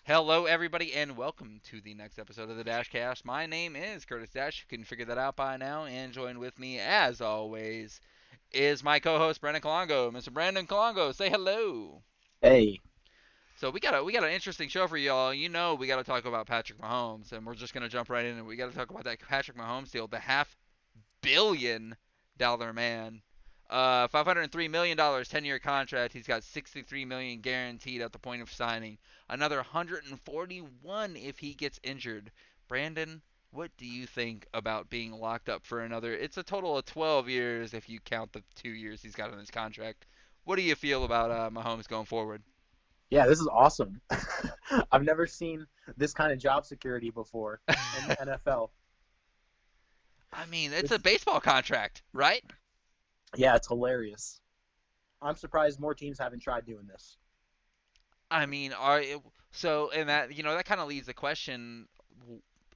Hello, everybody, and welcome to the next episode of the Dasch Cast. My name is Curtis Dash. You can figure that out by now. And join with me, as always, is my co-host Brandon Colongo. Mr. Brandon Colongo, say hello. Hey, So we got an interesting show for y'all. You know we got to talk about Patrick Mahomes, and we're just gonna jump right in, and we got to talk about that Patrick Mahomes deal, the half-billion-dollar man. $503 million 10-year contract. He's got 63 million guaranteed at the point of signing. Another 141 if he gets injured. Brandon, what do you think about being locked up for another? It's a total of 12 years if you count the 2 years he's got on his contract. What do you feel about Mahomes going forward? yeah, this is awesome. I've never seen this kind of job security before in the NFL. I mean, it's a This, baseball contract, right? yeah, it's hilarious. I'm surprised more teams haven't tried doing this. I mean, and that that kind of leads the question: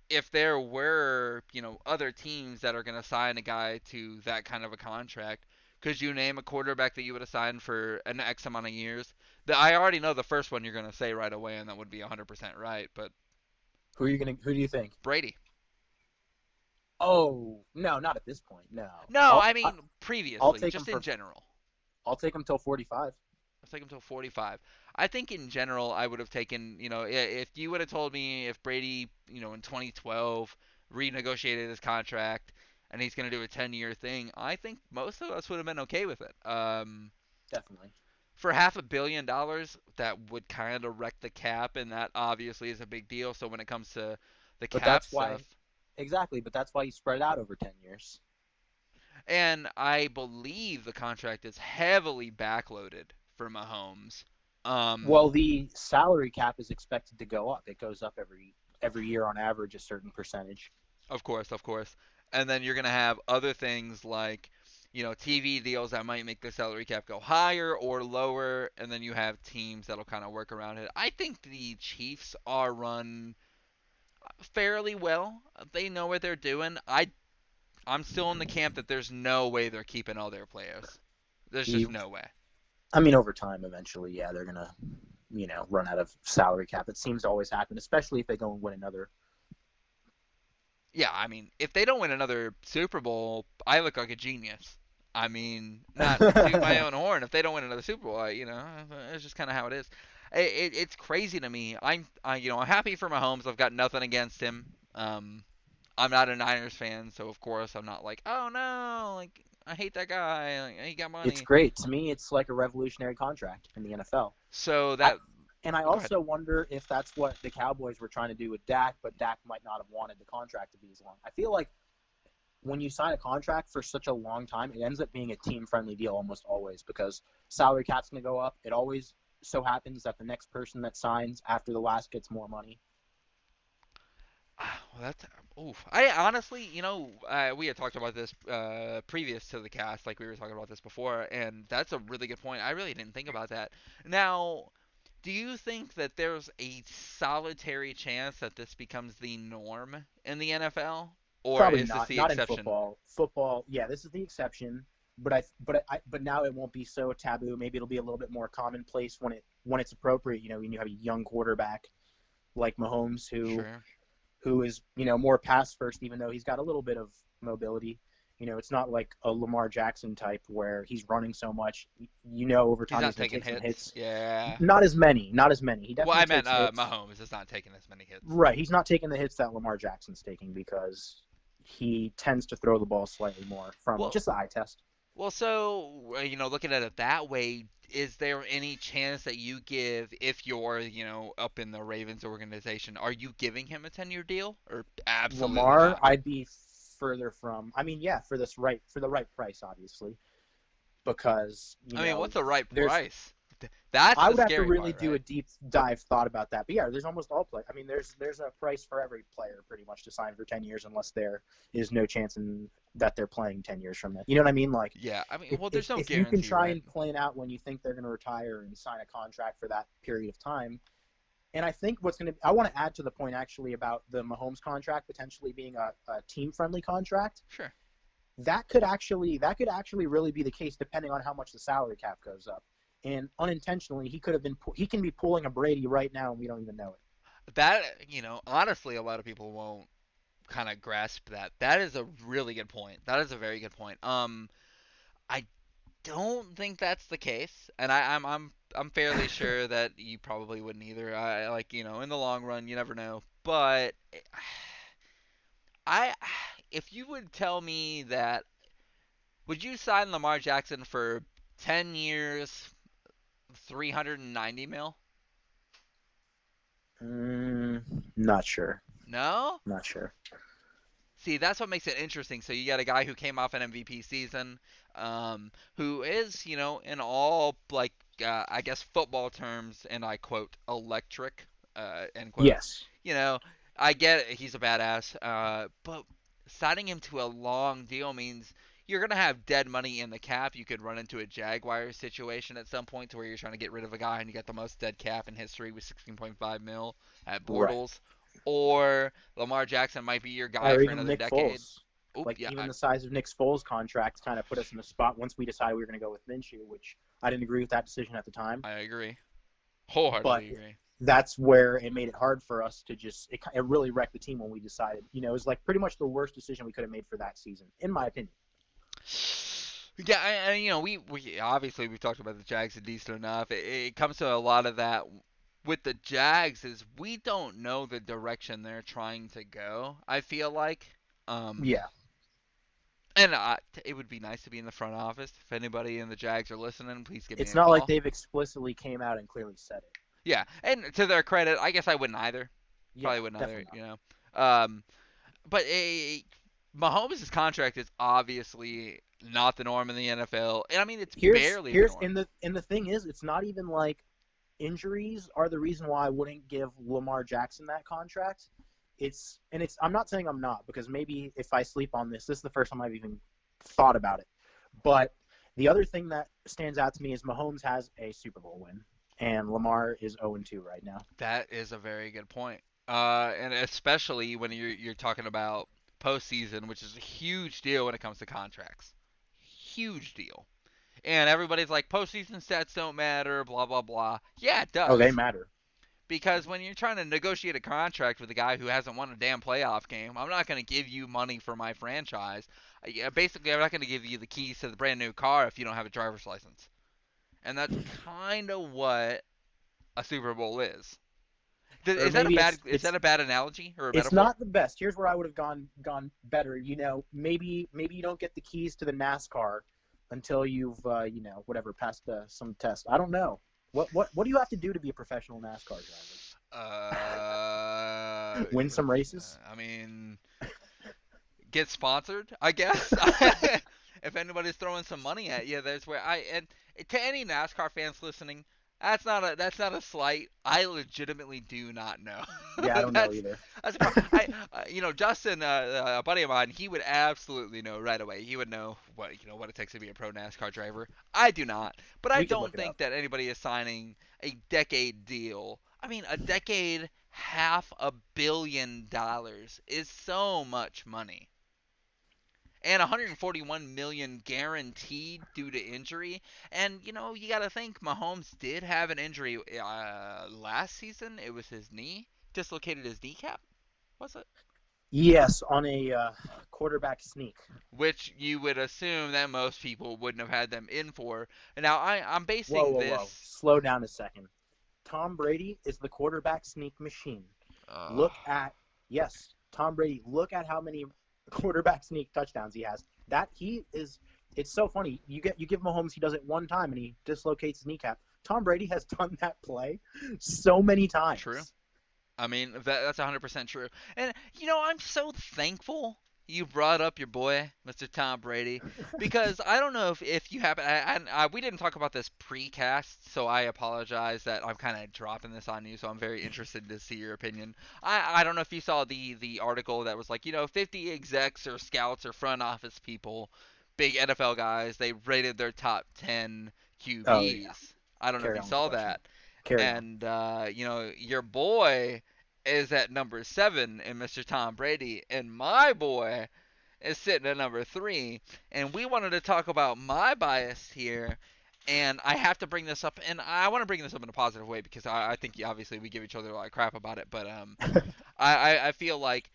if there were other teams that are going to sign a guy to that kind of a contract, could you name a quarterback that you would have signed for an X amount of years? I already know the first one you're going to say right away, and that would be 100% right. But Who do you think? Brady. Oh, no, not at this point. No. No, I'll I I, mean I'll previously, take him just in for general. I'll take him till 45. Let's take him till 45. I think in general, I would have taken, if you would have told me if Brady, in 2012 renegotiated his contract and he's going to do a 10-year thing, I think most of us would have been okay with it. Definitely. For $500 million, that would kind of wreck the cap, and that obviously is a big deal. So when it comes to the But cap that's stuff, why exactly, but that's why you spread it out over 10 years. and I believe the contract is heavily backloaded for Mahomes. Well, the salary cap is expected to go up. It goes up every year on average a certain percentage. Of course, of course. And then you're going to have other things like, TV deals that might make the salary cap go higher or lower, and then you have teams that'll kind of work around it. I think the Chiefs are run fairly well. They know what they're doing. I'm still in the camp that there's no way they're keeping all their players. There's just The no way. I mean, over time, eventually, yeah, they're gonna, run out of salary cap. It seems to always happen, especially if they go and win another. Yeah, I mean, if they don't win another Super Bowl, I look like a genius. I mean, not to toot my own horn. If they don't win another Super Bowl, it's just kind of how it is. It's crazy to me. I'm happy for Mahomes. I've got nothing against him. I'm not a Niners fan, so of course I'm not like, oh no, like I hate that guy. Like, he got It's money. great to me. It's like a revolutionary contract in the NFL. So I, that and I Go ahead. also wonder if that's what the Cowboys were trying to do with Dak, but Dak might not have wanted the contract to be as long. I feel like when you sign a contract for such a long time, it ends up being a team-friendly deal almost always because salary cap's going to go up. It always so happens that the next person that signs after the last gets more money. Well, that's oof. I honestly, we had talked about this previous to the cast, like we were talking about this before, and that's a really good point. I really didn't think about that. Now, do you think that there's a solitary chance that this becomes the norm in the NFL, or Probably is this not. the Not in exception? football. Football, yeah, this is the exception. But now it won't be so taboo. Maybe it'll be a little bit more commonplace when it's appropriate. When you have a young quarterback like Mahomes Sure. who is more pass first, even though he's got a little bit of mobility. It's not like a Lamar Jackson type where he's running so much. Over He's time not he's going to taking take some hits. hits. Yeah. Not as many. Not as many. He Well, definitely I meant takes hits. Mahomes is not taking as many hits. Right. He's not taking the hits that Lamar Jackson's taking because he tends to throw the ball slightly more from Well, just the eye test. so looking at it that way, is there any chance that you give if you're up in the Ravens organization? Are you giving him a 10-year deal or absolutely Lamar, not? I'd be further from. I mean, yeah, for the right price, obviously, because I mean, what's the right there's price? That's I the would have to scary really part, do a right? deep dive thought about that. But yeah, there's almost all play. I mean, there's a price for every player pretty much to sign for 10 years unless there is no chance that they're playing 10 years from now. You know what I mean? Like Yeah, I mean, well, there's no if you can guarantee, try right? and plan out when you think they're going to retire and sign a contract for that period of time. And I think I want to add to the point actually about the Mahomes contract potentially being a team friendly contract. Sure. That could actually really be the case depending on how much the salary cap goes up. And unintentionally, he can be pulling a Brady right now, and we don't even know it. that honestly, a lot of people won't kind of grasp that. That is a really good point. That is a very good point. I don't think that's the case, and I'm fairly sure that you probably wouldn't either. I like in the long run, you never know. But I, if you would tell me that, would you sign Lamar Jackson for 10 years, 390 mil? Mm, not sure. No. Not sure. See, that's what makes it interesting. So you got a guy who came off an MVP season, who is, in all like I guess football terms, and I quote electric, end quote. Yes. You know, I get it, he's a badass, but signing him to a long deal means you're gonna have dead money in the cap. You could run into a Jaguars situation at some point to where you're trying to get rid of a guy and you got the most dead cap in history with 16.5 mil at Right. Bortles, or Lamar Jackson might be your guy Or for even another Nick decade. Foles. Oop, Like yeah, even the size of Nick Foles' contract kind of put us in a spot once we decided we were going to go with Minshew, which I didn't agree with that decision at the time. I agree. But Wholeheartedly agree. that's where it made it hard for us to just. It really wrecked the team when we decided. It was like pretty much the worst decision we could have made for that season, in my opinion. Yeah, and we obviously we've talked about the Jags a decent enough. It comes to a lot of that with the Jags is we don't know the direction they're trying to go. I feel like, um, Yeah. and it would be nice to be in the front office. If anybody in the Jags are listening, please give me It's a not like call. they've explicitly came out and clearly said it. Yeah, and to their credit, I guess I wouldn't either. Yeah, Probably wouldn't either. definitely not. But Mahomes' contract is obviously not the norm in the NFL, and I mean it's Here's barely the here's norm. and the thing is, it's not even like injuries are the reason why I wouldn't give Lamar Jackson that contract. It's I'm not saying I'm not, because maybe if I sleep on this is the first time I've even thought about it. But the other thing that stands out to me is Mahomes has a Super Bowl win and Lamar is 0-2 right now. That is a very good point. And especially when you're talking about postseason, which is a huge deal when it comes to contracts. Huge deal. And everybody's like, postseason stats don't matter, blah blah blah. Yeah, it Oh, they does. matter. Because when you're trying to negotiate a contract with a guy who hasn't won a damn playoff game, I'm not going to give you money for my franchise. Yeah, basically, I'm not going to give you the keys to the brand new car if you don't have a driver's license. And that's kind of what a Super Bowl is. Or Is that a maybe bad it's is that it's a bad analogy or a it's metaphor? not the best. Here's where I would have gone better. Maybe you don't get the keys to the NASCAR until you've whatever passed some test. I don't know. What do you have to do to be a professional NASCAR Uh, driver? Win some races? I mean, get sponsored, I guess. If anybody's throwing some money at you, there's where and to any NASCAR fans listening, that's not a slight. I legitimately do not know. Yeah, I don't know that's either. that's a problem. Justin, a buddy of mine, he would absolutely know right away. He would know what it takes to be a pro NASCAR driver. I do not, but I We could don't look it think up. that anybody is signing a decade deal. I mean, a decade, $500 million is so much money, and 141 million guaranteed due to injury. And you got to think Mahomes did have an injury last season. It was his knee, dislocated his kneecap. Was it? Yes, on a quarterback sneak. Which you would assume that most people wouldn't have had them in for. And now I'm Whoa, basing whoa, whoa! this. Slow down a second. Tom Brady is the quarterback sneak machine. Uh, Look at yes, Tom Brady. Look at how many quarterback sneak touchdowns he has. That he is. It's so funny. You give Mahomes, he does it one time and he dislocates his kneecap. Tom Brady has done that play so many True. times. I mean, that's 100% true. And, I'm so thankful you brought up your boy, Mr. Tom Brady, because I don't know if you happen. We didn't talk about this precast, so I apologize that I'm kind of dropping this on you. So I'm very interested to see your opinion. I don't know if you saw the article that was like, 50 execs or scouts or front office people, big NFL guys, they rated their top 10 Oh yeah. QBs. I don't know if Carry you on with the saw question. that. Carry on. And your boy is at number 7 in Mr. Tom Brady, and my boy is sitting at number 3. And we wanted to talk about my bias here, And I have to bring this up, and I want to bring this up in a positive way because I think obviously we give each other a lot of crap about it, but I feel like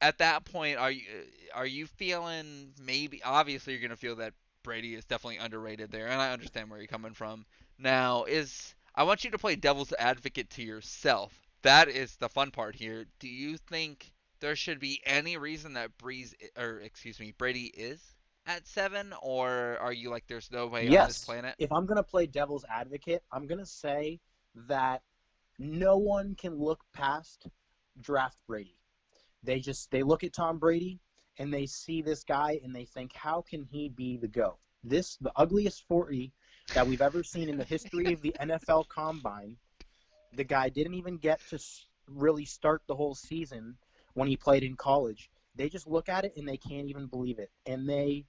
at that point, are you feeling maybe? Obviously, you're gonna feel that Brady is definitely underrated there, and I understand where you're coming from. Now, is I want you to play devil's advocate to yourself. That is the fun part here. Do you think there should be any reason that Brady is at 7, or are you like there's no way on this Yes, planet? if I'm gonna play devil's advocate, I'm gonna say that no one can look past draft Brady. They look at Tom Brady and they see this guy and they think, how can he be the GOAT? The ugliest 40 that we've ever seen in the history of the NFL Combine. The guy didn't even get to really start the whole season when he played in college. They just look at it and they can't even believe it. And they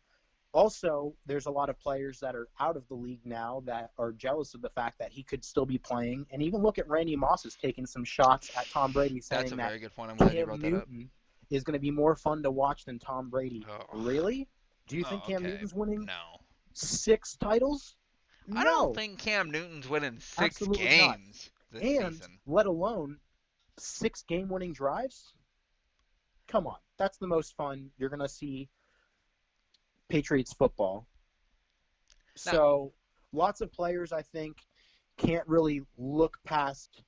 also, there's a lot of players that are out of the league now that are jealous of the fact that he could still be playing. And even look at Randy Moss is taking some shots at Tom Brady, That's a saying that very good point. I'm glad you Cam brought that up. Newton is going to be more fun to watch than Tom Brady. Oh, Really? Do you think oh Cam okay. Newton's winning No. 6 titles? I don't No, think Cam Newton's winning six absolutely not. games this And season. let alone 6 game-winning drives. Come on, that's the most fun you're going to see Patriots football. Now, So lots of players, I think, can't really look past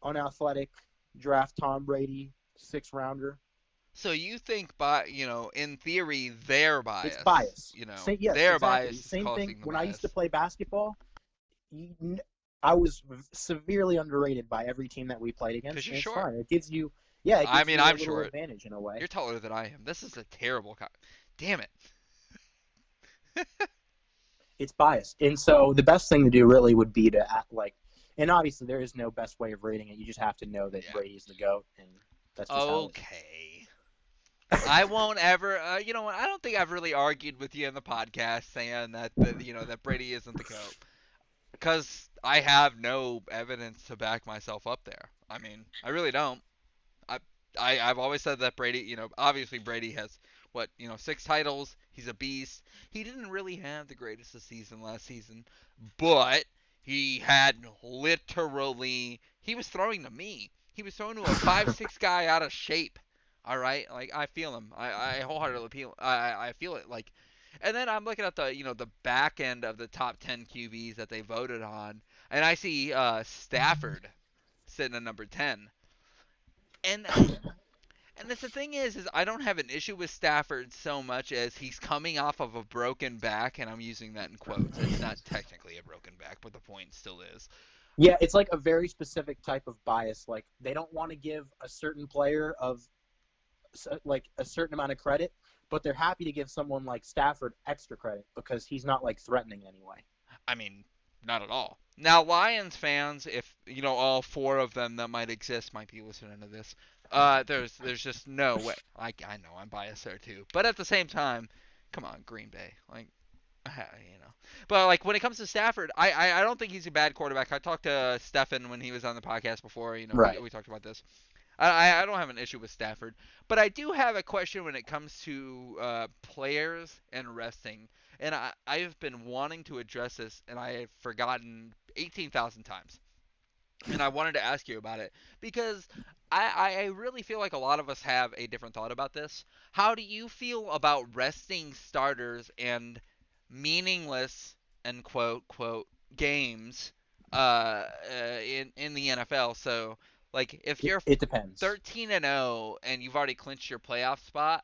unathletic draft Tom Brady 6 rounder. so you think in theory, their It's bias, bias. Yes, their exactly. bias is Same thing. causing the When I used bias. to play basketball, I was severely underrated by every team that we played Because against, you're and it's short. fine. It gives you, yeah, it I gives mean, you a I'm little short. advantage in a way. You're taller than I am. This is a terrible. Damn it. It's biased, and so the best thing to do really would be to act like, and obviously there is no best way of rating it. You just have to know that Yeah. Brady's the GOAT, and that's just how it Okay. I won't ever. You know what? I don't think I've really argued with you in the podcast saying that Brady isn't the goat because I have no evidence to back myself up there. I mean, I really don't. I, I've always said that Brady, obviously Brady has 6 titles. He's a beast. He didn't really have the greatest of season last season, but he had literally he was throwing to me. He was throwing to a 5'6" guy out of shape. All right, like I feel him. I wholeheartedly feel. I feel it. Like, and then I'm looking at the back end of the top 10 QBs that they voted on, and I see Stafford sitting at number 10. And and that's the thing is I don't have an issue with Stafford so much as he's coming off of a broken back, and I'm using that in quotes. It's not technically a broken back, but the point still is. Yeah, it's like a very specific type of bias. Like they don't want to give a certain player of like a certain amount of credit, but they're happy to give someone like Stafford extra credit because he's not like threatening in any way. I mean, not at all. Now, Lions fans, if all 4 of them that might exist might be listening to this, there's just no way. I know I'm biased there too, but at the same time, come on, Green Bay, like you know. But like when it comes to Stafford, I don't think he's a bad quarterback. I talked to Stefan when he was on the podcast before. Right. We talked about this. I don't have an issue with Stafford, but I do have a question when it comes to players and resting. And I've been wanting to address this, and I have forgotten 18,000 times. And I wanted to ask you about it because I really feel like a lot of us have a different thought about this. How do you feel about resting starters and meaningless and quote games in the NFL? So like if It, you're it depends. 13-0 and you've already clinched your playoff spot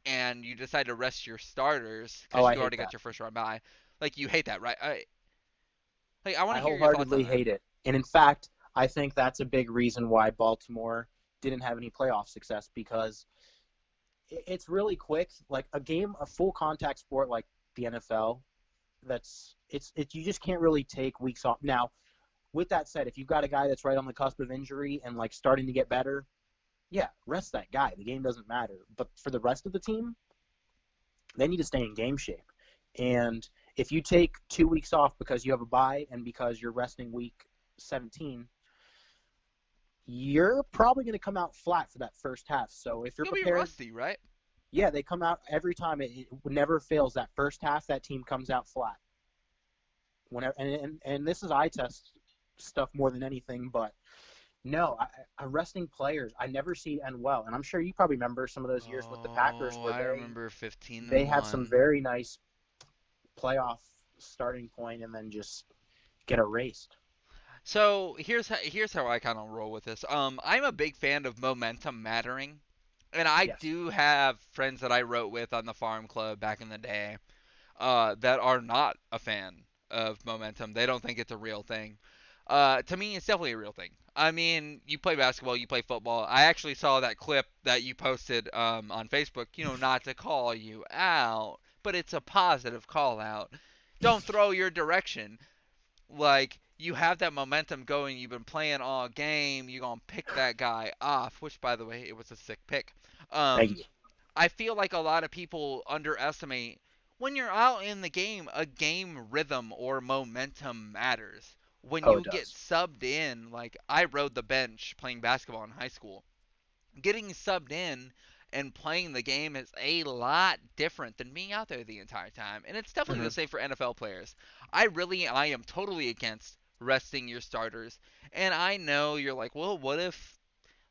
and you decide to rest your starters Oh, because I you hate already got that. your first round bye, like you hate that, right? I want I to hear your thoughts on wholeheartedly that. hate it. And in fact, I think that's a big reason why Baltimore didn't have any playoff success because it's really quick. Like a full contact sport like the NFL, you just can't really take weeks off. Now, with that said, if you've got a guy that's right on the cusp of injury and like starting to get better, yeah, rest that guy. The game doesn't matter. But for the rest of the team, they need to stay in game shape. And if you take 2 weeks off because you have a bye and because you're resting week 17, you're probably going to come out flat for that first half. So if you're You'll be prepared, rusty, right? yeah, they come out every time. It never fails. That first half, that team comes out flat. whenever, and this is eye test stuff more than anything, but no, arresting players, I never see end well. And I'm sure you probably remember some of those years with the Packers Oh, where I they remember 15 they and had some 1. very nice playoff starting point and then just get erased. So here's how I kind of roll with this. I'm a big fan of momentum mattering, and I Yes. do have friends that I wrote with on the farm club back in the day, that are not a fan of momentum. They don't think it's a real thing. To me, it's definitely a real thing. I mean, you play basketball, you play football. I actually saw that clip that you posted on Facebook. Not to call you out, but it's a positive call out. Don't throw your direction. Like, you have that momentum going. You've been playing all game. You're gonna pick that guy off. Which, by the way, it was a sick pick. Thank Um, you. I feel like a lot of people underestimate when you're out in the game, a game rhythm or momentum matters. When Oh, it you get does. subbed in, like I rode the bench playing basketball in high school, getting subbed in and playing the game is a lot different than being out there the entire time. And it's definitely Hmm. the same for NFL players. I am totally against resting your starters. And I know you're like, well, what if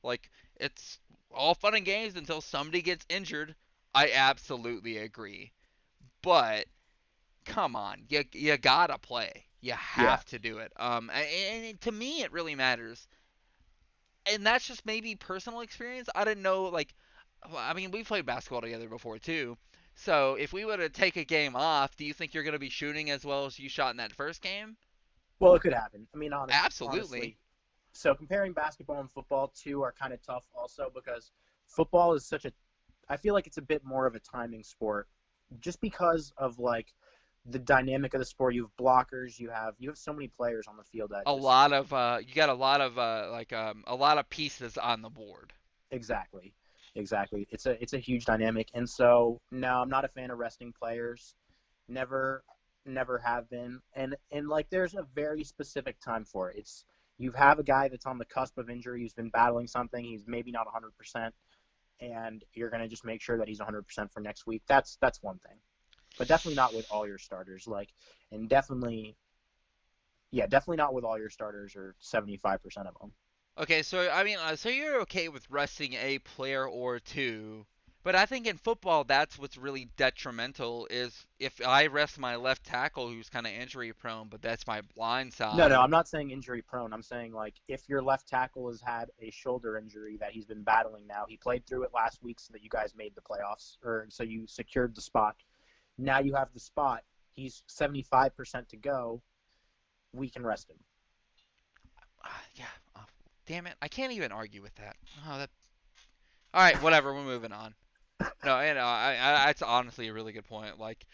like it's all fun and games until somebody gets injured. I absolutely agree. But come on, you gotta play. You Yeah. have to do it. And to me, it really matters. And that's just maybe personal experience. I didn't know like, well, I mean, we played basketball together before too. So if we were to take a game off, do you think you're gonna be shooting as well as you shot in that first game? Well, it could happen. I mean, Absolutely. honestly. So comparing basketball and football too are kind of tough also because football is such a I feel like it's a bit more of a timing sport just because of like the dynamic of the sport. You have blockers, you have so many players on the field that A just lot of you got a lot of a lot of pieces on the board. exactly. Exactly. It's a huge dynamic. And so no, I'm not a fan of resting players. Never never have been. And like there's a very specific time for it. It's you have a guy that's on the cusp of injury, who's been battling something, he's maybe not 100%, and you're going to just make sure that he's 100% for next week. That's one thing. But definitely not with all your starters like and definitely yeah, definitely not with all your starters or 75% of them. Okay, so I mean, so you're okay with resting a player or two, but I think in football that's what's really detrimental is if I rest my left tackle who's kind of injury prone, but that's my blind No, no, side. I'm not saying injury prone. I'm saying like if your left tackle has had a shoulder injury that he's been battling now, he played through it last week so that you guys made the playoffs or so you secured the spot. Now you have the spot. He's 75% to go. We can rest him. Yeah, damn it, I can't even argue with that. Oh, that. All right, whatever. We're moving on. No, that's honestly a really good point. Like,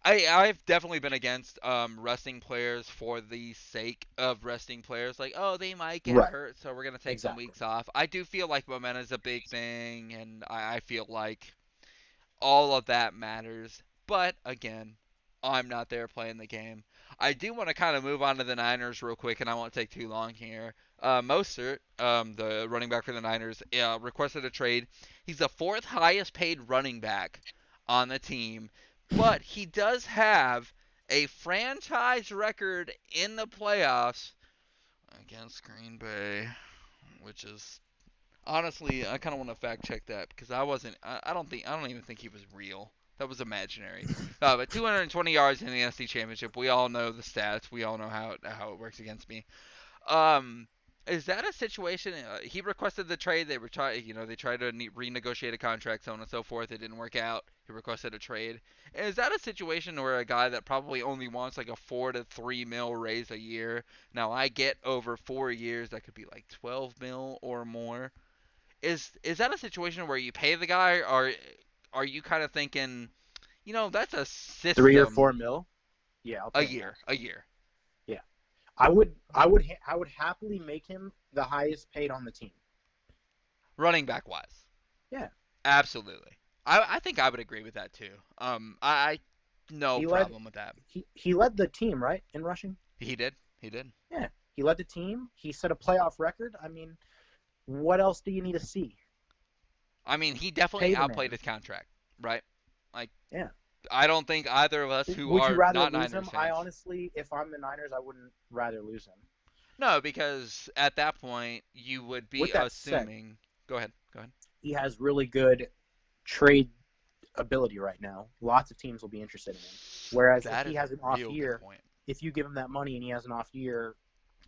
I've definitely been against resting players for the sake of resting players. Like, oh, they might get Right. hurt, so we're gonna take some Exactly. weeks off. I do feel like momentum is a big thing, and I feel like all of that matters. But again, I'm not there playing the game. I do want to kind of move on to the Niners real quick, and I won't take too long here. Mostert, the running back for the Niners, requested a trade. He's the fourth highest paid running back on the team, but he does have a franchise record in the playoffs against Green Bay, which is honestly, I kind of want to fact check that because I wasn't. I don't even think he was real. That was imaginary. But 220 yards in the NFC Championship. We all know the stats. We all know how it works against me. Um, is that a situation? He requested the trade. They were they tried to renegotiate a contract, so on and so forth. It didn't work out. He requested a trade. And is that a situation where a guy that probably only wants like a 4 to 3 mil raise a year? Now I get over 4 years that could be like 12 mil or more. Is that a situation where you pay the guy, or are you kind of thinking, that's a 3 or 4 system mil. Yeah, I'll a pay him that. year, a year, Yeah. I would happily make him the highest paid on the team. running back wise? Yeah. Absolutely. I think I would agree with that too. I no He led problem with that. he led the team, right, in rushing? He did. He did. Yeah. He led the team. He set a playoff record. I mean, what else do you need to see? I mean, he definitely Pay the outplayed man. his contract, right? Like, Yeah. I don't think either of us who Would you are rather not lose Niners him? I fans. honestly, if I'm the Niners, I wouldn't rather lose him. No, because at that point you would be With that said, assuming. Go ahead. Go ahead. he has really good trade ability right now. Lots of teams will be interested in him. Whereas if That he is a has an off real good year, point. if you give him that money and he has an off year,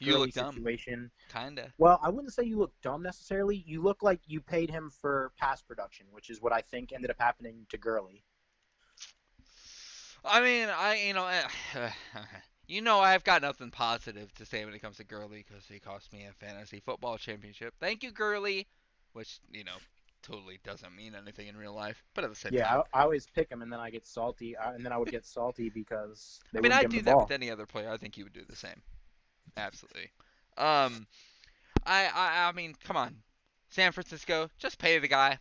You Gurley look dumb. situation. Kinda. Well, I wouldn't say you look dumb necessarily. You look like you paid him for pass production, which is what I think ended up happening to Gurley. I mean, I've got nothing positive to say when it comes to Gurley because he cost me a fantasy football championship. Thank you, Gurley, which totally doesn't mean anything in real life, but at the same Yeah, time, I always pick him, and then I get salty, and then I would get salty because I they mean, wouldn't I'd give him the do that with ball. any other player. I think you would do the same. Absolutely. Um, I mean, come on, San Francisco, just pay the guy.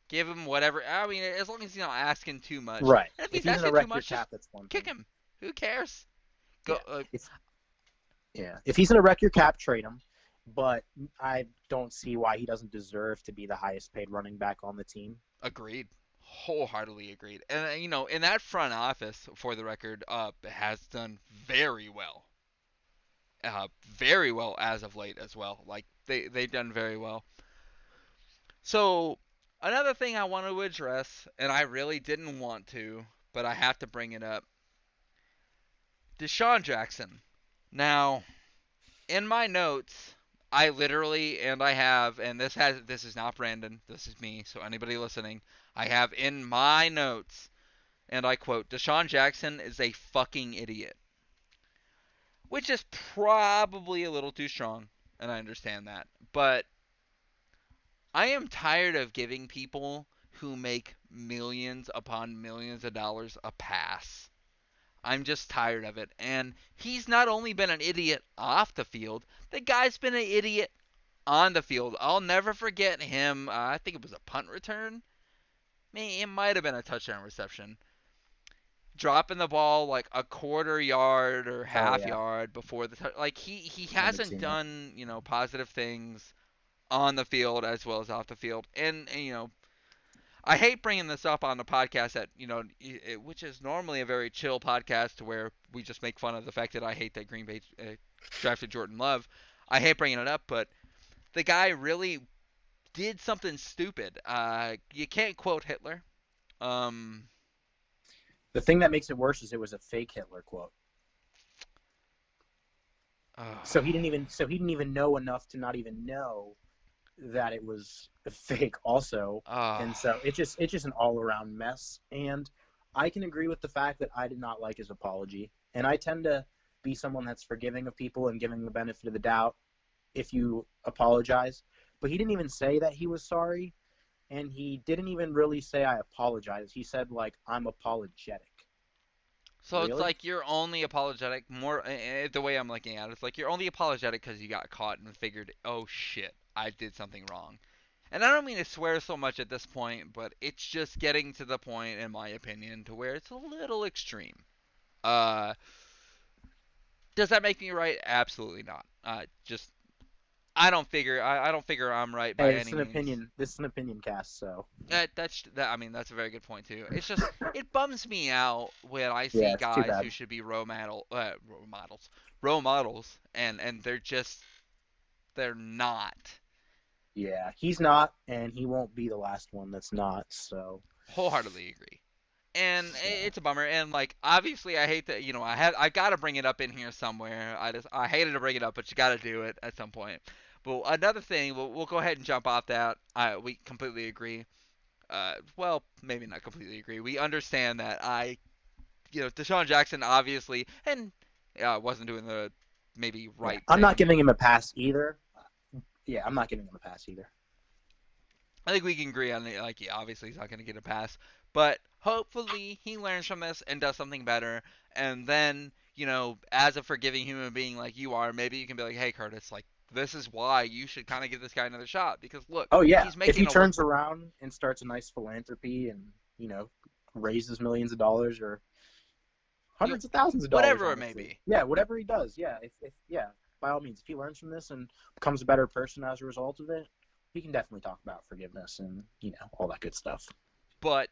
Give him whatever. I mean, as long as he's not asking too much. Right. And if If he's he's gonna asking too wreck your much, just cap, that's one kick thing. him. Who cares? Go. Yeah. If if he's gonna wreck your cap, trade him. But I don't see why he doesn't deserve to be the highest paid running back on the team. Agreed. Wholeheartedly agreed. And in that front office, for the record, has done very well. Very well as of late as well. Like they've done very well. So another thing I want to address, and I really didn't want to, but I have to bring it up. DeSean Jackson. Now, in my notes, I literally and I have, and this is not Brandon, this is me. So anybody listening, I have in my notes, and I quote: "DeSean Jackson is a fucking idiot," which is probably a little too strong, and I understand that. But I am tired of giving people who make millions upon millions of dollars a pass. I'm just tired of it. And he's not only been an idiot off the field, the guy's been an idiot on the field. I'll never forget him. I think it was a punt return. It might have been a touchdown reception. Dropping the ball like a quarter yard or Oh half yeah, yard before like he I remember hasn't seeing that. done positive things on the field as well as off the field. And I hate bringing this up on the podcast that which is normally a very chill podcast where we just make fun of the fact that I hate that Green Bay drafted Jordan Love. I hate bringing it up, but the guy really did something stupid. You can't quote Hitler. Um, The thing that makes it worse is it was a fake Hitler quote. uh, So he didn't even know enough to not even know that it was fake also. uh, And so it's just an all around mess. And I can agree with the fact that I did not like his apology. And I tend to be someone that's forgiving of people and giving the benefit of the doubt if you apologize. But he didn't even say that he was sorry, and he didn't even really say I apologize. He said like I'm apologetic. so it's Really? like you're only apologetic more the way I'm looking at it. It's like you're only apologetic because you got caught and figured, oh shit, I did something wrong. And I don't mean to swear so much at this point, but it's just getting to the point, in my opinion, to where it's a little extreme. Uh, does that make me right? Absolutely not. Just I don't figure I'm right by Hey, any it's an means. opinion. This is an opinion cast, so That I mean that's a very good point too. It's just it bums me out when I yeah, see it's too guys bad. who should be role models, and they're not. Yeah, he's not, and he won't be the last one that's not. So Wholeheartedly agree. And yeah, it's a bummer. And like obviously, I hate that. I got to bring it up in here somewhere. I hated to bring it up, but you got to do it at some point. But another thing, we'll go ahead and jump off that. We completely agree. Well, maybe not completely agree. We understand that DeSean Jackson obviously and wasn't doing the maybe yeah. right I'm not thing. giving him a pass either. Yeah, I'm not giving him a pass either. I think we can agree on it. Like, yeah, obviously he's not going to get a pass, but hopefully he learns from this and does something better. And then, as a forgiving human being like you are, maybe you can be like, hey, Curtis, like, this is why you should kind of give this guy another shot because look, Oh yeah, he's if he making a turns around and starts a nice philanthropy and you know raises millions of dollars or hundreds of thousands of dollars, whatever it may honestly, be. yeah, whatever he does, yeah, if yeah, by all means, if he learns from this and becomes a better person as a result of it, he can definitely talk about forgiveness and all that good stuff. But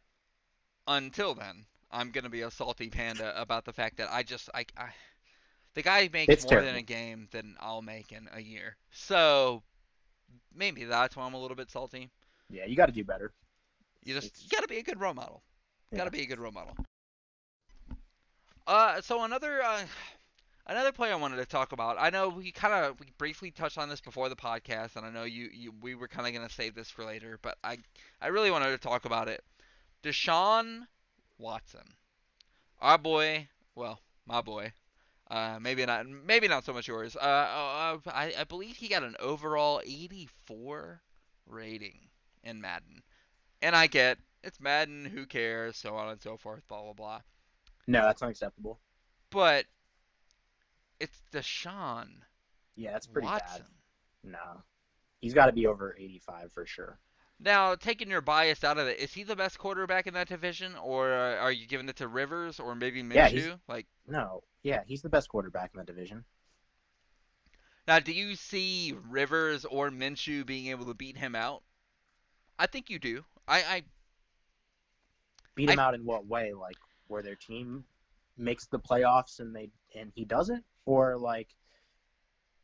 until then, I'm gonna be a salty panda about the fact that the guy makes It's more than a terrible. game than I'll make in a year. So maybe that's why I'm a little bit salty. Yeah, you got to do better. You It's gotta be a good role model. Gotta yeah. be a good role model. So another player I wanted to talk about. I know we briefly touched on this before the podcast, and I know we were kind of gonna save this for later, but I really wanted to talk about it. DeSean Watson, our boy. Well, my boy. Maybe not so much yours. I believe he got an overall 84 rating in Madden, and I get it's Madden. Who cares? So on and so forth. Blah blah blah. No, that's unacceptable. But it's Deshaun Yeah, that's pretty bad. Watson. No, he's got to be over 85 for sure. Now, taking your bias out of it, is he the best quarterback in that division, or are you giving it to Rivers or maybe Yeah, he's Minshew? Like, no, yeah, he's the best quarterback in that division. now, do you see Rivers or Minshew being able to beat him out? I think you do. Beat I, him out in what way? Like where their team makes the playoffs and he doesn't, or like,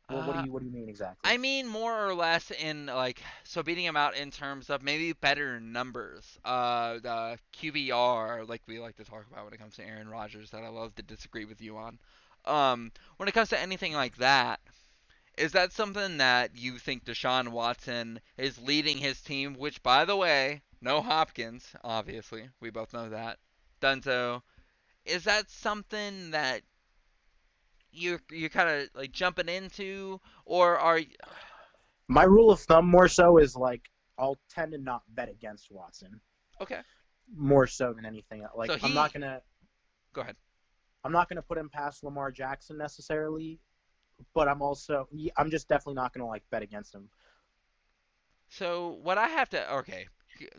well, uh, what do you mean exactly? I mean more or less in like so beating him out in terms of maybe better numbers. The QBR, like we like to talk about when it comes to Aaron Rodgers, that I love to disagree with you on. When it comes to anything like that, is that something that you think Deshaun Watson is leading his team? Which, by the way, no Hopkins, obviously. We both know that. Dunzo. Is that something that you're kind of like jumping into, or are you... My rule of thumb more so is like I'll tend to not bet against Watson okay? more so than anything. Like So he go ahead. I'm not gonna put him past Lamar Jackson necessarily, but I'm just definitely not gonna like bet against him. So what I have to okay,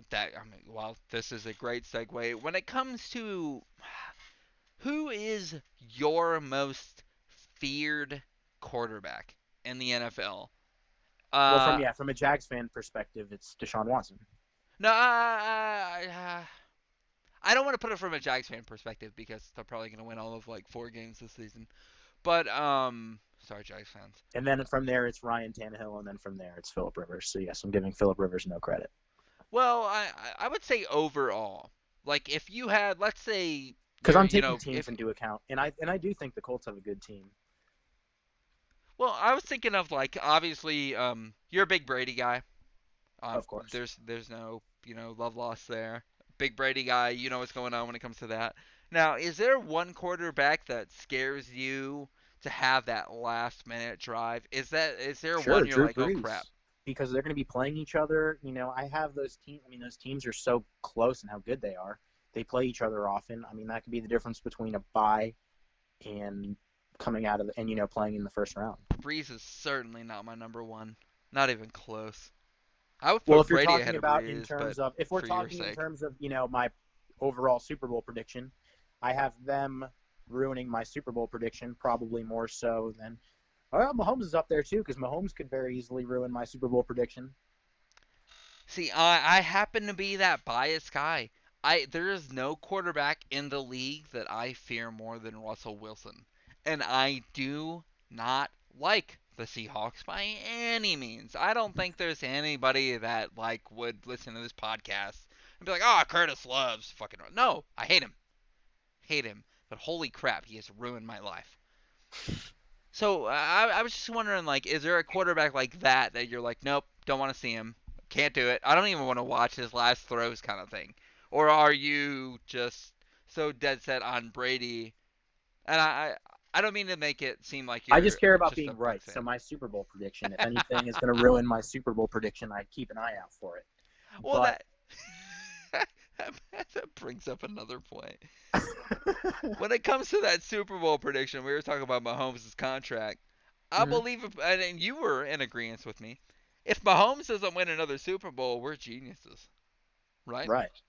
that I mean, well, this is a great segue. When it comes to who is your most feared quarterback in the NFL? Well, Uh, from a Jags fan perspective, it's Deshaun Watson. no, I don't want to put it from a Jags fan perspective because they're probably going to win all of like 4 games this season. But sorry, Jags fans. And then from there, it's Ryan Tannehill, and then from there, it's Philip Rivers. So yes, I'm giving Philip Rivers no credit. Well, I would say overall, like if you had, let's say Because you're I'm you taking know teams if into account, and I do think the Colts have a good team. well, I was thinking of like obviously you're a big Brady guy. Of course. There's no love lost there. Big Brady guy, you know what's going on when it comes to that. Now, is there one quarterback that scares you to have that last minute drive? Is there Sure, one you're Drew like, oh Brees, crap? because they're going to be playing each other. I have those teams. I mean, those teams are so close and how good they are. They play each other often. I mean, that could be the difference between a bye and coming out of and playing in the first round. Breeze is certainly not my number one. Not even close. I would Well, put Brady ahead of if we're for your talking in sake. terms of my overall Super Bowl prediction, I have them ruining my Super Bowl prediction probably more so than. Well, Mahomes is up there too because Mahomes could very easily ruin my Super Bowl prediction. See, I happen to be that biased guy. There is no quarterback in the league that I fear more than Russell Wilson, and I do not like the Seahawks by any means. I don't think there's anybody that like would listen to this podcast and be like, "Oh, Curtis loves fucking." No, I hate him. But holy crap, he has ruined my life. So I was just wondering, like, is there a quarterback like that you're like, nope, don't want to see him, can't do it, I don't even want to watch his last throws, kind of thing, or are you just so dead set on Brady? And I don't mean to make it seem like I you're just care about just a being right. Bucks So fan. my Super Bowl prediction, if anything is going to ruin my Super Bowl prediction, I keep an eye out for it. Well, But that brings up another point. When it comes to that Super Bowl prediction, we were talking about Mahomes' contract. I Mhm. believe, and you were in agreement with me. If Mahomes doesn't win another Super Bowl, we're geniuses, right? Right.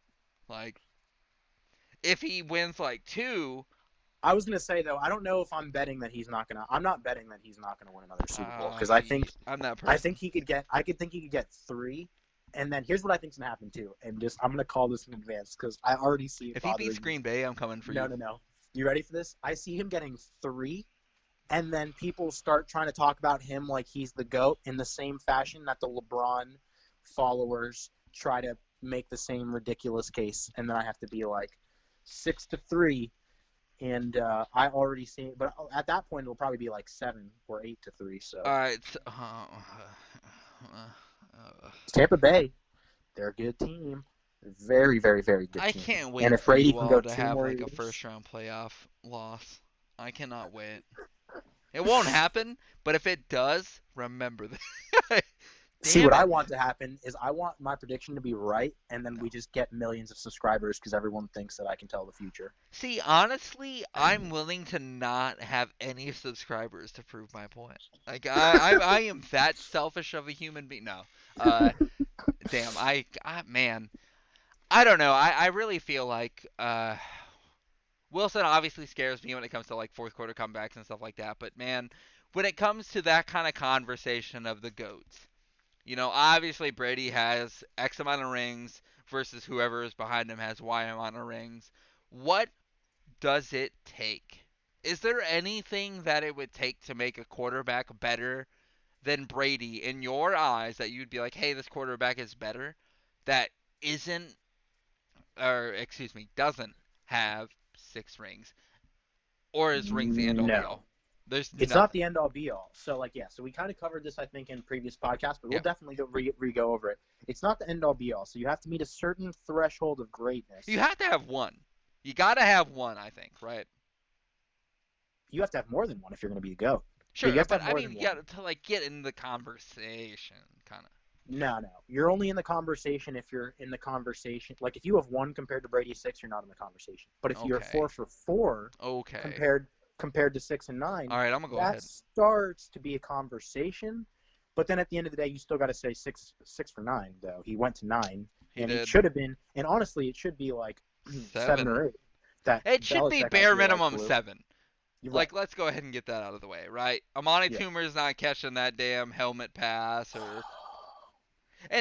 Like, if he wins like two, I was going to say though, I don't know if I'm betting that he's not going to. I'm not betting that he's not going to win another Super Bowl because see, I'm that I person. think he could get. I could think he could get three, And then here's what I think's gonna happen too. And just I'm gonna call this in advance because I already see it If he beats bothering me. Green Bay, I'm coming for No, you. no, no. You ready for this? I see him getting 3, and then people start trying to talk about him like he's the GOAT in the same fashion that the LeBron followers try to make the same ridiculous case. And then I have to be like 6-3. And I already see it. But at that point, it'll probably be like 7 or 8-3. So All right. Tampa Bay, they're a good team. Very, very, very good I team. can't And wait if for Brady you can go all to 2 have more like a years, first round playoff loss. I cannot wait. It won't happen, but if it does, remember that. see, Damn what I it. want to happen is I want my prediction to be right, and then No. we just get millions of subscribers because everyone thinks that I can tell the future. See, honestly, I'm willing to not have any subscribers to prove my point. Like I am that selfish of a human being. No. Uh damn, man, I don't know. I really feel like Wilson obviously scares me when it comes to like fourth quarter comebacks and stuff like that. But man, when it comes to that kind of conversation of the goats, obviously Brady has X amount of rings versus whoever is behind him has Y amount of rings. What does it take? Is there anything that it would take to make a quarterback better than Brady in your eyes that you'd be like, hey, this quarterback is better? That isn't, or excuse me, doesn't have 6 rings, or is rings the end all be No, all? There's it's not nothing. the end all be all. So like yeah, so we kind of covered this I think in previous podcasts, but we'll Yeah, definitely go over it. It's not the end all be all. So you have to meet a certain threshold of you greatness. have to have one. You got to have one, I think, right? You have to have more than one if you're going to be a goat. Yeah, you Sure, have to but have I more mean, than you one. got to like get in the conversation, kind of. No, no. You're only in the conversation if you're in the conversation. Like if you have 1 compared to Brady 6, you're not in the conversation. But if you're Okay, 4 for 4 okay. compared to 6 and 9, All right, I'm gonna go that ahead. starts to be a conversation. But then at the end of the day, you still got to say 6 for 9 though. He went to 9, He and it did should have been. And honestly, it should be like 7 7. or 8. That It should be Belichick, I bare feel like minimum blew. 7. You're right. Like, let's go ahead and get that out of the way, right? Amani Yeah. Toomer's not catching that damn helmet pass, or.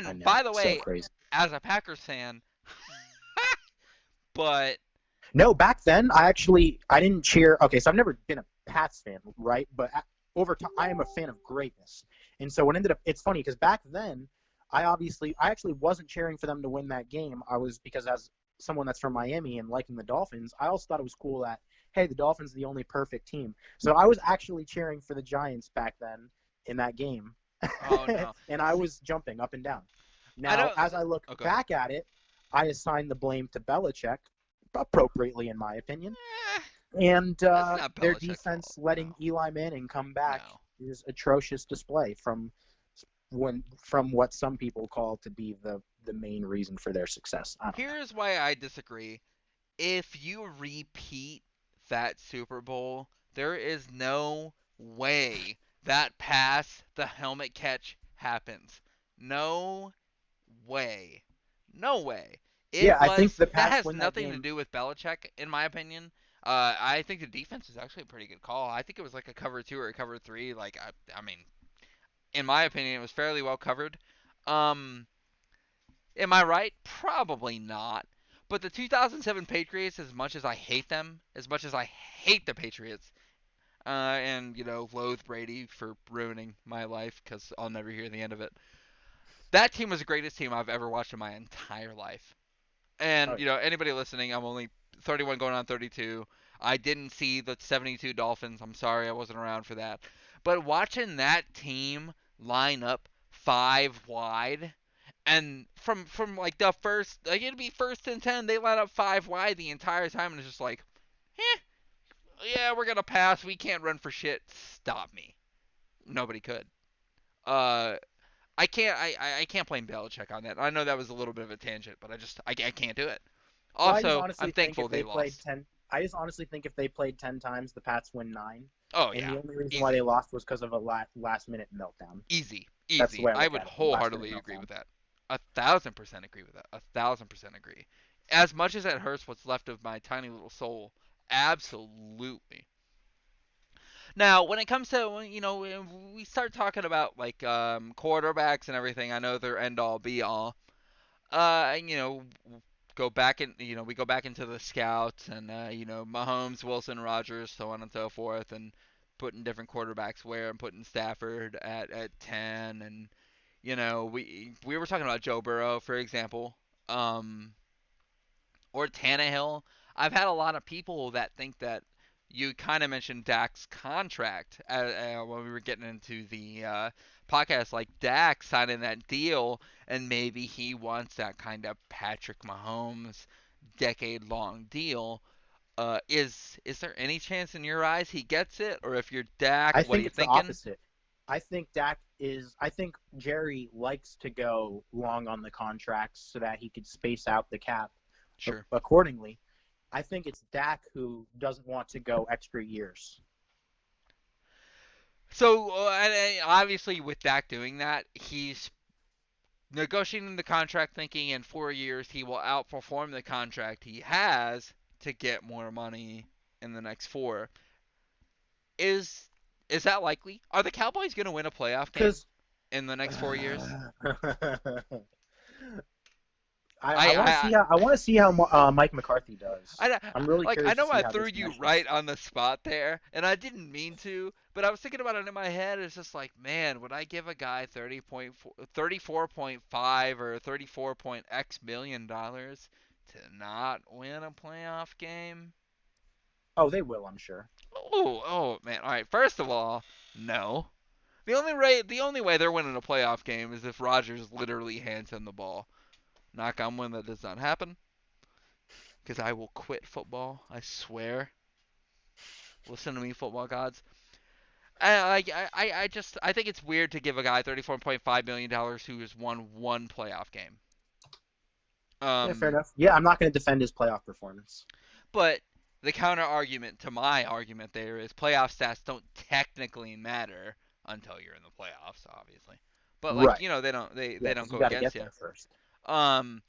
I And know. by the So way, crazy. as a Packers fan, but No, back then I didn't cheer. Okay, so I've never been a Pats fan, right? But over time, I am a fan of greatness, and so what ended up it's funny because back then I actually wasn't cheering for them to win that game. I was because as someone that's from Miami and liking the Dolphins, I also thought it was cool that hey, the Dolphins are the only perfect team. So I was actually cheering for the Giants back then in that game, oh no, and I was jumping up and down. I Now, don't. as I look Oh, go ahead. back at it, I assign the blame to Belichick appropriately, in my opinion. Eh, And that's not their Belichick's fault. defense letting No, Eli Manning come back no. is atrocious display from what some people call to be the main reason for their success. I don't know. Here's why I disagree. If you repeat that Super Bowl, there is no way that pass, the helmet catch happens. No way. No way. It Yeah, I think was the that Pats has win that nothing to game. do with Belichick, in my opinion. I think the defense is actually a pretty good call. I think it was like a cover 2 or a cover 3. Like I mean, in my opinion, it was fairly well covered. Um, Am I right? Probably not. But the 2007 Patriots, as much as I hate them, as much as I hate the Patriots, and loathe Brady for ruining my life because I'll never hear the end of it. That team was the greatest team I've ever watched in my entire life. Oh And yeah. anybody listening, I'm only 31 going on 32. I didn't see the 72 Dolphins. I'm sorry I wasn't around for that. But watching that team line up 5 wide, and from like the first, like it'd be first and 10, they line up 5 wide the entire time, and it's just like, eh, yeah, we're gonna pass. We can't run for shit. Stop me. Nobody could. Uh, I can't blame Belichick on that. I know that was a little bit of a tangent, but I can't do it. Well, I just Also, I'm honestly think thankful if they they played lost. 10, I just honestly think if they played 10 times, the Pats win 9, Oh and yeah, the only reason why they easy, lost was because of a last minute meltdown. easy, That's the easy. way I I look would at it. A last minute wholeheartedly agree meltdown. with that. 1,000% agree with that. 1,000% agree. As much as it hurts what's left of my tiny little soul, absolutely. Now, when it comes to when we start talking about like quarterbacks and everything, I know they're end all be all. Go back in, we go back into the scouts and Mahomes, Wilson, Rogers, so on and so forth, and putting different quarterbacks where and putting Stafford at 10, and we were talking about Joe Burrow, for example, um, or Tannehill. I've had a lot of people that think that you kind of mentioned Dak's contract when we were getting into the podcast, like Dak signing that deal, and maybe he wants that kind of Patrick Mahomes decade-long deal. Is there any chance in your eyes he gets it, or if you're Dak, I what are think you it's the thinking? opposite. I think Jerry likes to go long on the contracts so that he could space out the cap Sure. accordingly. I think it's Dak who doesn't want to go extra years. So obviously, with Dak doing that, he's negotiating the contract thinking in 4 years he will outperform the contract he has to get more money in the next four. Is is that likely? Are the Cowboys going to win a playoff game Because in the next 4 years? I I want to I see how Mike McCarthy does. I, I'm really I curious to know see I how threw this you right meshes. on the spot there, and I didn't mean to, but I was thinking about it in my head. It's just like, man, would I give a guy 34.5 or 34 point X million dollars to not win a playoff game? Oh, they will, I'm sure. Oh man. All right. First of all, no. The only way they're winning a playoff game is if Rodgers literally hands him the ball. Knock on wood that does not happen, because I will quit football. I swear. Listen to me, football gods. I think it's weird to give a guy $34.5 million who has won one playoff game. Yeah, fair Um, enough. Yeah, I'm not going to defend his playoff performance. but the counter argument to my argument there is playoff stats don't technically matter until you're in the playoffs, obviously. But like Right. they don't they, Yeah, they don't because you go got to against get you. there first. Um,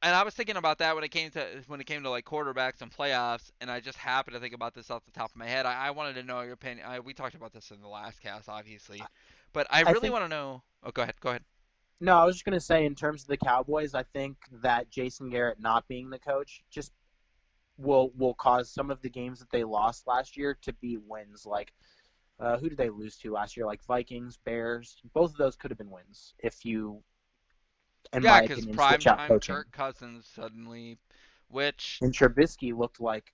and I was thinking about that when it came to like quarterbacks and playoffs, and I just happened to think about this off the top of my head. I wanted to know your opinion. We talked about this in the last cast, obviously, but I I really think want to know. Oh, go ahead. Go ahead. no, I was just going to say in terms of the Cowboys, I think that Jason Garrett not being the coach just will cause some of the games that they lost last year to be wins. Like who did they lose to last year? Like Vikings, Bears. Both of those could have been wins if you, in Yeah, my because opinion, switch out primetime coaching. Kirk Cousins suddenly, which, And Trubisky looked like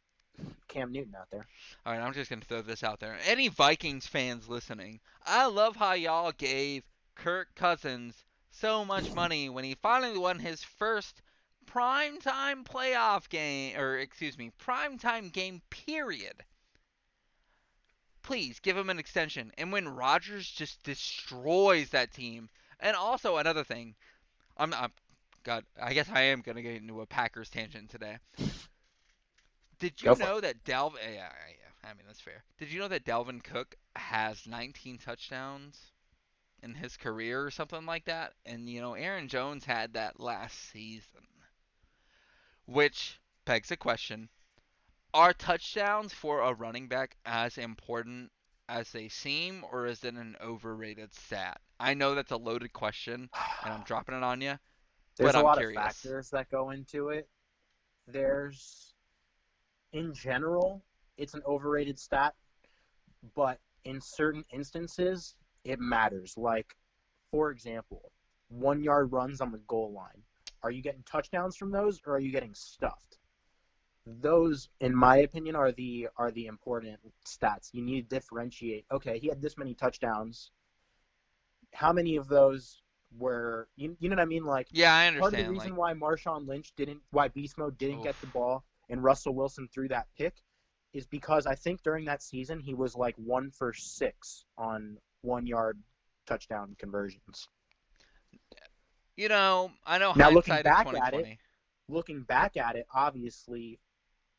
Cam Newton out there. all right, I'm just gonna throw this out there. Any Vikings fans listening, I love how y'all gave Kirk Cousins so much money when he finally won his first primetime playoff game, or excuse me, primetime game period. Please give him an extension. And when Rodgers just destroys that team, and also another thing, I'm God, I guess I am gonna get into a Packers tangent today. Did you Go for it. know that Delvin? Yeah, I mean that's fair. Did you know that Delvin Cook has 19 touchdowns in his career or something like that? And Aaron Jones had that last season, which begs the question: are touchdowns for a running back as important as they seem, or is it an overrated stat? I know that's a loaded question, and I'm dropping it on you, but There's a I'm lot of curious. factors that go into it. There's, in general, it's an overrated stat, but in certain instances, it matters. Like, for example, 1 yard runs on the goal line. Are you getting touchdowns from those, or are you getting stuffed? Those, in my opinion, are the important stats. You need to differentiate. Okay, he had this many touchdowns. How many of those were you know what I mean? Like Yeah, I part of the understand. Like, reason why Beast Mode didn't get the oof. ball and Russell Wilson threw that pick is because I think during that season he was like 1 for 6 on 1 yard touchdown conversions. I know Now hindsight is 2020. looking back at it, obviously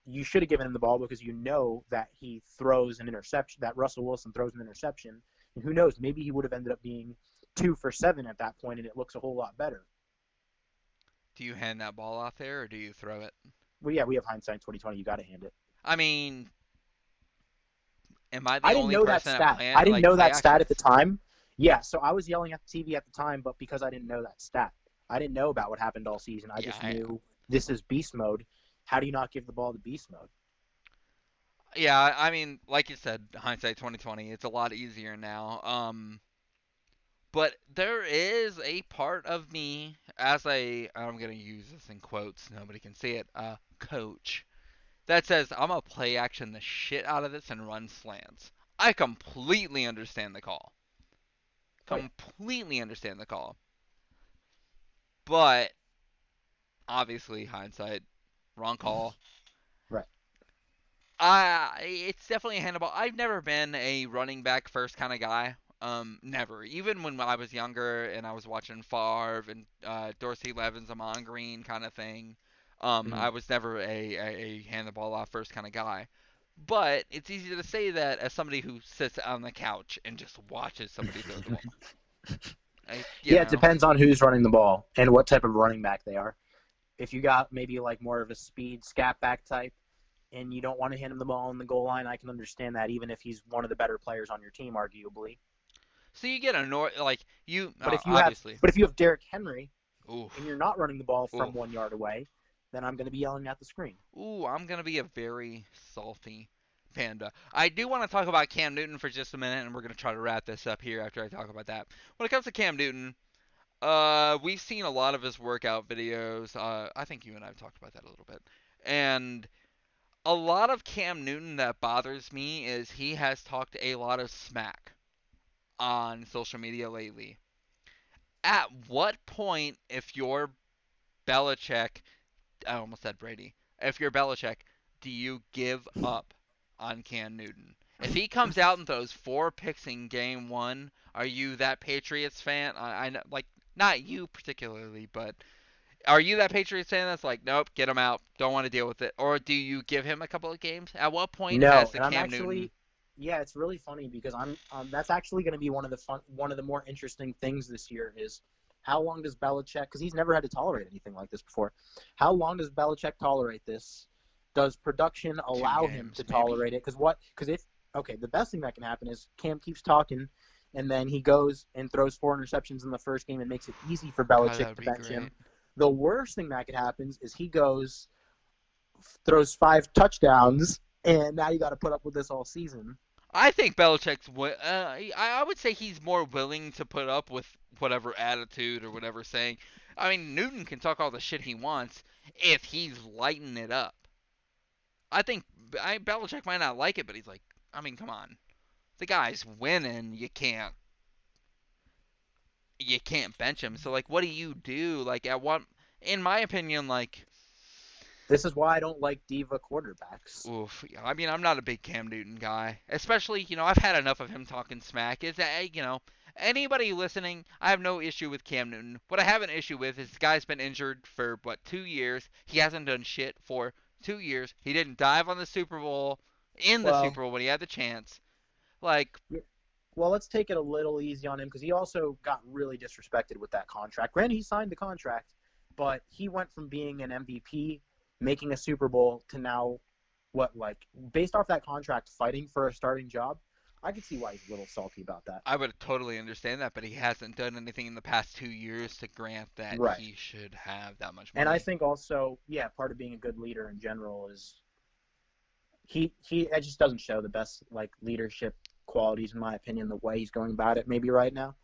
you should have given him the ball because you know that he throws an interception, that Russell Wilson throws an interception, and who knows, maybe he would have ended up being 2 for 7 at that point, and it looks a whole lot better. Do you hand that ball off there or do you throw it? Well, yeah, we have hindsight 2020. You got to hand it. I mean, Am I I the didn't only know that person at stat. I plant didn't like know play that stat actions? at the time. Yeah, so I was yelling at the TV at the time, but because I didn't know that stat, I didn't know about what happened all season. I Yeah, just knew this is beast mode. How do you not give the ball to beast mode? yeah. I mean, like you said, hindsight 2020. It's a lot easier now. But there is a part of me as I'm gonna use this in quotes. Nobody can see it. Coach that says I'm gonna play action the shit out of this and run slants. I completely understand the call. Oh yeah, Completely understand the call. But obviously, hindsight, wrong call. right. It's definitely a handball. I've never been a running back first kind of guy. Never. Even when I was younger and I was watching Favre and Dorsey Levens, Amon Green kind of thing, Mhm. I was never a hand the ball off first kind of guy. But it's easy to say that as somebody who sits on the couch and just watches somebody throw the ball. I, you Yeah, it know, depends on who's running the ball and what type of running back they are. If you got maybe like more of a speed scat back type, and you don't want to hand him the ball on the goal line, I can understand that, even if he's one of the better players on your team, arguably. so you get annoyed, like you But if you have, obviously. but if you have Derrick Henry and you're Oof, not running the ball from oof. 1 yard away, then I'm going to be yelling at the screen. Ooh, I'm gonna be a very salty panda. I do want to talk about Cam Newton for just a minute, and we're gonna try to wrap this up here after I talk about that. When it comes to Cam Newton, we've seen a lot of his workout videos. I think you and I have talked about that a little bit, and a lot of Cam Newton that bothers me is he has talked a lot of smack on social media lately. At what point, if you're Belichick, I almost said Brady. If you're Belichick, do you give up on Cam Newton? If he comes out and throws 4 picks in game one, are you that Patriots fan? I know, like, not you particularly, but are you that Patriots fan that's like, nope, get him out, don't want to deal with it? Or do you give him a couple of games? At what point has No, the and I'm Cam Newton. actually, yeah, it's really funny because I'm that's actually going to be one of the more interesting things this year is how long does Belichick, because he's never had to tolerate anything like this before. How long does Belichick tolerate this? Does production Two allow him games, to maybe? tolerate it? Because if okay, the best thing that can happen is Cam keeps talking, and then he goes and throws 4 interceptions in the first game and makes it easy for God, that Belichick would to be bench him. great. The worst thing that could happen is he goes throws 5 touchdowns, and now you got to put up with this all season. I think Belichick's. I would say he's more willing to put up with whatever attitude or whatever saying. I mean, Newton can talk all the shit he wants if he's lighting it up. I think Belichick might not like it, but he's like, I mean, come on, the guy's winning. You can't bench him. So like, what do you do? Like, at what? In my opinion, like, This is why I don't like diva quarterbacks. oof. I mean, I'm not a big Cam Newton guy. Especially, I've had enough of him talking smack. Is that, anybody listening, I have no issue with Cam Newton. What I have an issue with is the guy's been injured for, 2 years. He hasn't done shit for 2 years. He didn't dive on the Super Bowl, in the Well, Super Bowl when he had the chance. Like, well, let's take it a little easy on him because he also got really disrespected with that contract. Granted, he signed the contract, but he went from being an MVP, making a Super Bowl, to now what, like, based off that contract, fighting for a starting job. I can see why he's a little salty about that. I would totally understand that, but he hasn't done anything in the past 2 years to grant that Right. he should have that much And I money. think also, yeah, part of being a good leader in general is he it just doesn't show the best like leadership qualities in my opinion the way he's going about it maybe right now.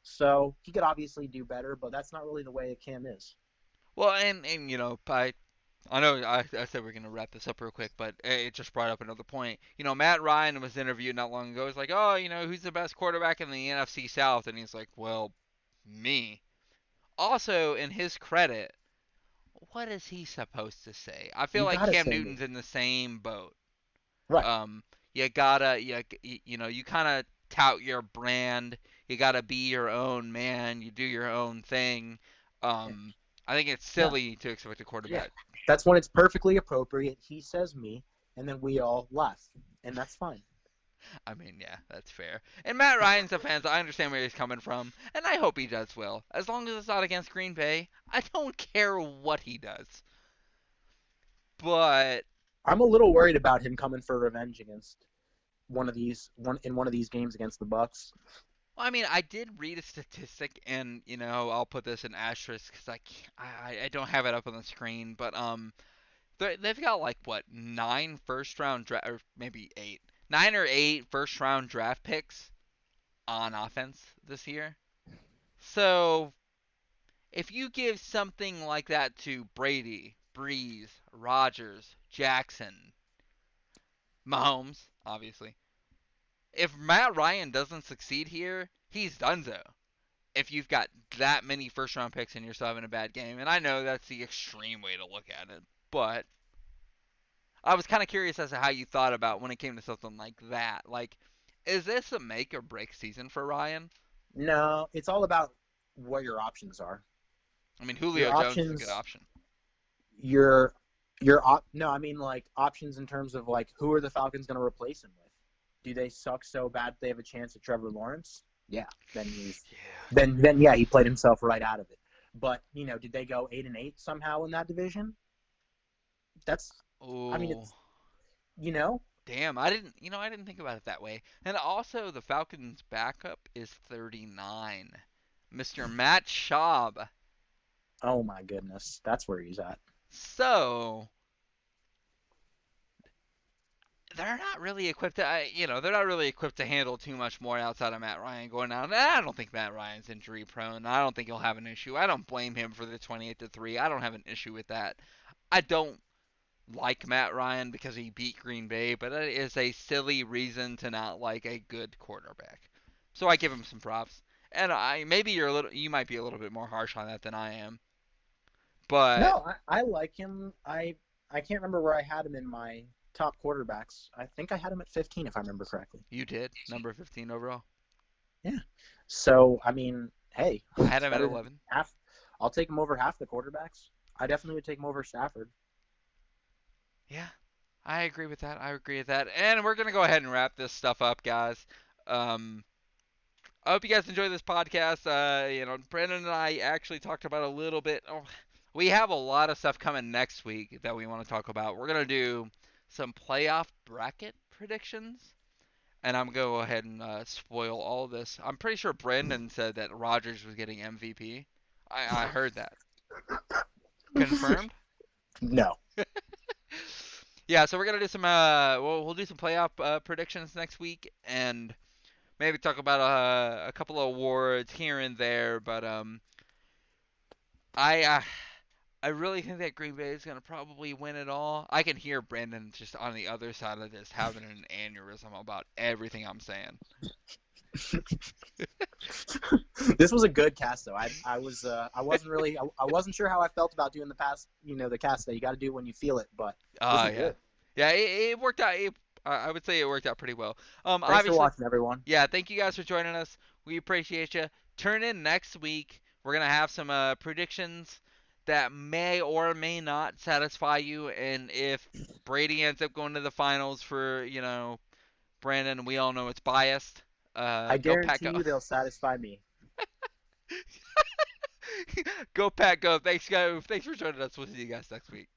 So he could obviously do better, but that's not really the way Cam is. Well, and I know I said we're gonna wrap this up real quick, but it just brought up another point. Matt Ryan was interviewed not long ago. He's like, oh, who's the best quarterback in the NFC South? And he's like, well, me. Also, in his credit, what is he supposed to say? I feel You like gotta Cam say me. Newton's in the same boat. Right. Um, you gotta, you kind of tout your brand. You gotta be your own man. You do your own thing. Um, I think it's No. silly to expect a Yeah. quarterback. That's when it's perfectly appropriate. He says me, and then we all laugh, and that's fine. I mean, yeah, that's fair. And Matt Ryan's a fan, so I understand where he's coming from, and I hope he does well. As long as it's not against Green Bay, I don't care what he does. But I'm a little worried about him coming for revenge against. one of these games against the Bucks. Well, I mean, I did read a statistic, and I'll put this in asterisk because I don't have it up on the screen, but they've got like what, nine first round draft, or maybe eight, 9 or 8 first round draft picks on offense this year. So if you give something like that to Brady, Breeze, Rodgers, Jackson, Mahomes, obviously, if Matt Ryan doesn't succeed here, he's donezo. If you've got that many first round picks and you're still having a bad game, and I know that's the extreme way to look at it, but I was kind of curious as to how you thought about when it came to something like that. Like, is this a make or break season for Ryan? No, it's all about what your options are. I mean, Your Julio Jones is a good options, option. your no, I mean like options in terms of like who are the Falcons going to replace him with? Do they suck so bad they have a chance at Trevor Lawrence? Yeah, then he's Yeah. then yeah, he played himself right out of it. But did they go 8-8 somehow in that division? That's, I mean, Oh, it's you know, damn! I didn't think about it that way. And also, the Falcons' backup is 39, Mr. Matt Schaub. oh my goodness, that's where he's at. So they're not really equipped they're not really equipped to handle too much more outside of Matt Ryan going out. And I don't think Matt Ryan's injury prone. I don't think he'll have an issue. I don't blame him for the 28-3. I don't have an issue with that. I don't like Matt Ryan because he beat Green Bay, but it is a silly reason to not like a good quarterback. So I give him some props. And you might be a little bit more harsh on that than I am, but No, I like him. I can't remember where I had him in my top quarterbacks. I think I had him at 15 if I remember correctly. you did number 15 overall. Yeah. So I mean, hey, I had it's him at better than 11. half. I'll take him over half the quarterbacks. I definitely would take him over Stafford. Yeah, I agree with that. I agree with that. And we're gonna go ahead and wrap this stuff up, guys. Um, I hope you guys enjoy this podcast. Brandon and I actually talked about a little bit. Oh, we have a lot of stuff coming next week that we want to talk about. We're gonna do some playoff bracket predictions, and I'm gonna go ahead and spoil all this. I'm pretty sure Brandon said that Rodgers was getting MVP. I heard that. Confirmed? No. Yeah, so we're gonna do some we'll do some playoff predictions next week, and maybe talk about a couple of awards here and there. But I I really think that Green Bay is gonna probably win it all. I can hear Brandon just on the other side of this having an aneurysm about everything I'm saying. This was a good cast though. I wasn't really I wasn't sure how I felt about doing the past the cast that you got to do when you feel it, but this was Yeah, good. yeah, it worked out. I would say it worked out pretty well. Thanks for Obviously, watching, everyone. yeah, thank you guys for joining us. We appreciate you. Turn in next week. We're gonna have some predictions that may or may not satisfy you, and if Brady ends up going to the finals for Brandon, we all know it's biased. I Go Pack, guarantee go! you they'll satisfy me. Go Pack, go! Thanks, guys. Thanks for joining us. We'll see you guys next week.